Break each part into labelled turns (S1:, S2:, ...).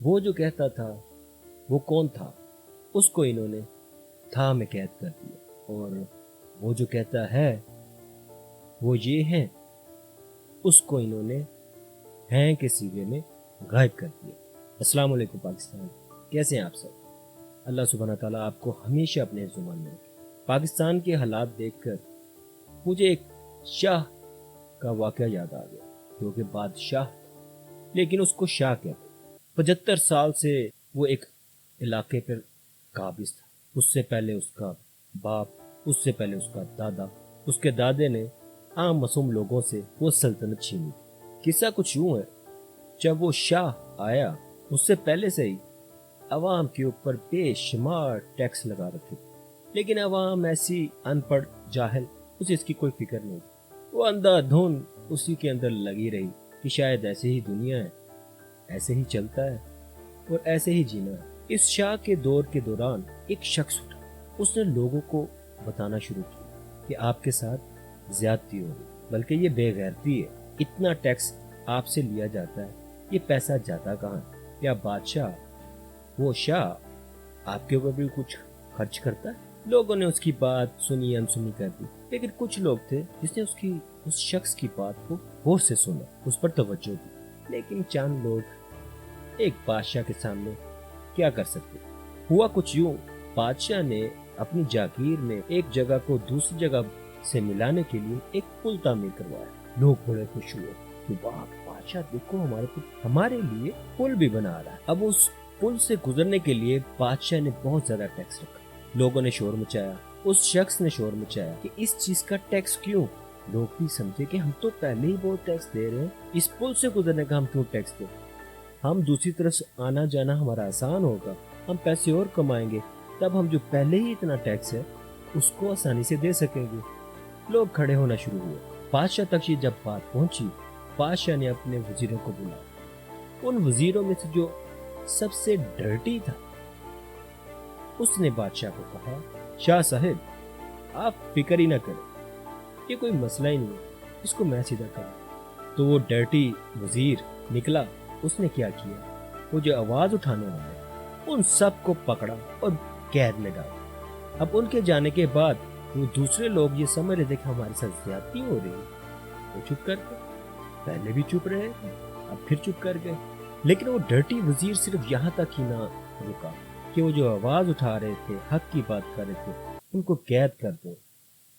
S1: وہ جو کہتا تھا وہ کون تھا، اس کو انہوں نے تھا میں قید کر دیا، اور وہ جو کہتا ہے وہ یہ ہے، اس کو انہوں نے ہیں کے سیغے میں غائب کر دیا۔ السلام علیکم پاکستان، کیسے ہیں آپ سب؟ اللہ سبحانہ تعالیٰ آپ کو ہمیشہ اپنے زبان میں رکھے۔ پاکستان کے حالات دیکھ کر مجھے ایک شاہ کا واقعہ یاد آ گیا، جو کہ بادشاہ لیکن اس کو شاہ کہتے۔ 75 سال سے وہ ایک علاقے پر قابض تھا۔ اس سے پہلے اس کا باپ، اس سے پہلے اس کا دادا، اس کے دادے نے عام معصوم لوگوں سے وہ سلطنت چھینی تھی۔ قصہ کچھ یوں ہے، جب وہ شاہ آیا اس سے پہلے سے ہی عوام کے اوپر بے شمار ٹیکس لگا رکھے تھے، لیکن عوام ایسی ان پڑھ جاہل، اسے اس کی کوئی فکر نہیں تھی۔ وہ اندھا دھند اسی کے اندر لگی رہی کہ شاید ایسے ہی دنیا ہے، ایسے ہی چلتا ہے اور ایسے ہی جینا ہے۔ اس شاہ کے دور کے دوران ایک شخص اٹھا، اس نے لوگوں کو بتانا شروع کیا کہ آپ کے ساتھ زیادتی ہو رہی، بلکہ یہ بے غیرتی ہے، اتنا ٹیکس آپ سے لیا جاتا ہے، یہ پیسہ جاتا کہاں ہے؟ کیا بادشاہ وہ شاہ آپ کے اوپر بھی کچھ خرچ کرتا ہے؟ لوگوں نے اس کی بات سنی انسنی کر دی، لیکن کچھ لوگ تھے جس نے اس شخص کی بات کو غور سے سنا، اس پر توجہ دی۔ لیکن چند لوگ ایک بادشاہ کے سامنے کیا کر سکتے؟ ہوا کچھ یوں، بادشاہ نے اپنی جاگیر میں ایک جگہ کو دوسری جگہ سے ملانے کے لیے ایک پل تعمیر کروایا۔ لوگ بڑے خوش ہوئے کہ واہ بادشاہ دیکھو ہمارے لیے پل بھی بنا رہا ہے۔ اب اس پل سے گزرنے کے لیے بادشاہ نے بہت زیادہ ٹیکس رکھا۔ لوگوں نے شور مچایا، اس شخص نے شور مچایا کہ اس چیز کا ٹیکس کیوں؟ لوگ بھی سمجھے کہ ہم تو پہلے ہی بہت ٹیکس دے رہے ہیں، اس پل سے گزرنے کا ہم کیوں ٹیکس دیں؟ ہم دوسری طرف سے آنا جانا ہمارا آسان ہوگا، ہم پیسے اور کمائیں گے، تب ہم جو پہلے ہی اتنا ٹیکس ہے اس کو آسانی سے دے سکیں گے۔ لوگ کھڑے ہونا شروع ہوئے۔ بادشاہ تک یہ جب بات پہنچی، بادشاہ نے اپنے وزیروں کو بلایا۔ ان وزیروں میں سے جو سب سے ڈرٹی تھا، اس نے بادشاہ کو کہا، شاہ صاحب آپ فکر ہی نہ کریں، یہ کوئی مسئلہ ہی نہیں ہے، اس کو میں سیدھا کروں۔ تو وہ ڈرٹی وزیر نکلا، اس نے کیا کیا، وہ جو آواز اٹھانے والے ان سب کو پکڑا اور قید میں ڈالا۔ اب ان کے جانے کے بعد وہ دوسرے لوگ یہ سمجھ رہے تھے کہ ہمارے ساتھ زیادتی ہو رہی ہے، وہ چپ کر گئے، پہلے بھی چپ رہے اب پھر چپ کر گئے۔ لیکن وہ ڈرٹی وزیر صرف یہاں تک ہی نہ رکا کہ وہ جو آواز اٹھا رہے تھے، حق کی بات کر رہے تھے، ان کو قید کر دوں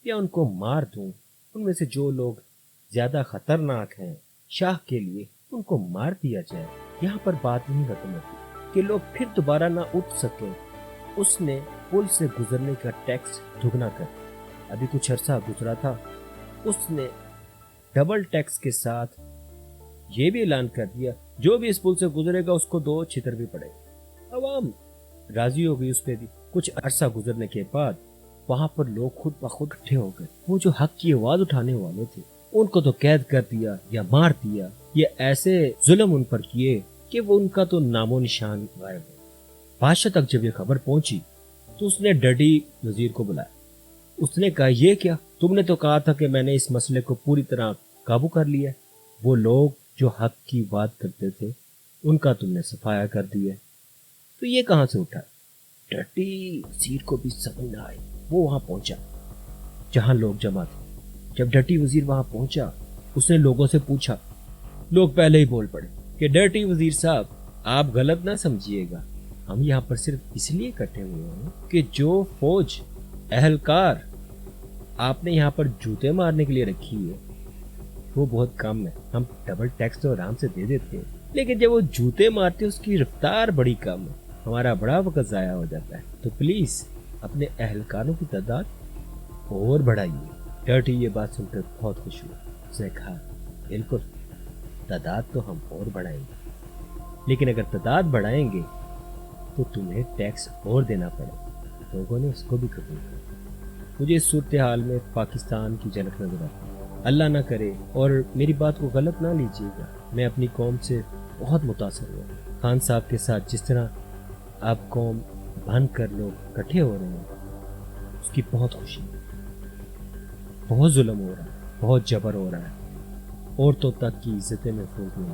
S1: یا ان کو مار دوں۔ ان میں سے جو لوگ زیادہ خطرناک ہیں شاہ کے لیے ان کو مار دیا جائے۔ یہاں پر بات نہیں ختم ہوتی کہ لوگ پھر دوبارہ نہ اٹھ سکیں۔ اس نے پل سے گزرنے کا ٹیکس دگنا کر دیا۔ ابھی کچھ عرصہ گزرا تھا، اس نے ڈبل ٹیکس کے ساتھ یہ بھی اعلان کر دیا جو بھی اس پل سے گزرے گا اس کو 2 چھتر بھی پڑے گا۔ عوام راضی ہو گئی اس پہ بھی۔ کچھ عرصہ گزرنے کے بعد وہاں پر لوگ خود بخود اکٹھے ہو گئے۔ وہ جو حق کی آواز اٹھانے والے تھے ان کو تو قید کر دیا یا مار دیا، یہ ایسے ظلم ان پر کیے کہ وہ ان کا تو نام و نشان غائب ہو۔ بادشاہ تک جب یہ خبر پہنچی تو اس نے ڈرٹی وزیر کو بلایا۔ اس نے کہا یہ کیا، تم نے تو کہا تھا کہ میں نے اس مسئلے کو پوری طرح قابو کر لیا، وہ لوگ جو حق کی بات کرتے تھے ان کا تم نے صفایا کر دیا، تو یہ کہاں سے اٹھا؟ ڈرٹی وزیر کو بھی سمجھ نہ آئی۔ وہ وہاں پہنچا جہاں لوگ جمع تھے۔ جب ڈرٹی وزیر وہاں پہنچا اس نے لوگوں سے پوچھا، لوگ پہلے ہی بول پڑے کہ ڈرٹی وزیر صاحب آپ غلط نہ سمجھیے گا، ہم یہاں پر صرف اس لیے اکٹھے ہوئے ہیں کہ جو فوج اہلکار آپ نے یہاں پر جوتے مارنے کے لیے رکھی ہے وہ بہت کم ہے، ہم ڈبل ٹیکس تو آرام سے دے دیتے ہیں، لیکن جب وہ جوتے مارتے اس کی رفتار بڑی کم ہے، ہمارا بڑا وقت ضائع ہو جاتا ہے، تو پلیز اپنے اہلکاروں کی تعداد اور بڑھائیے۔ ڈرٹی یہ بات سن کر بہت خوش ہوا، اس نے کہا بالکل تعداد تو ہم اور بڑھائیں گے، لیکن اگر تعداد بڑھائیں گے تو تمہیں ٹیکس اور دینا پڑے۔ لوگوں نے اس کو بھی قبول کیا۔ مجھے اس صورتحال میں پاکستان کی جھلک نظر آتی ہے۔ اللہ نہ کرے اور میری بات کو غلط نہ لیجیے گا، میں اپنی قوم سے بہت متاثر ہوا۔ خان صاحب کے ساتھ جس طرح آپ قوم بن کر لوگ اکٹھے ہو رہے ہیں اس کی بہت خوشی ہے۔ بہت ظلم ہو رہا ہے، بہت جبر ہو رہا ہے، عورتوں تک کی عزتیں محفوظ نہیں،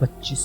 S1: 25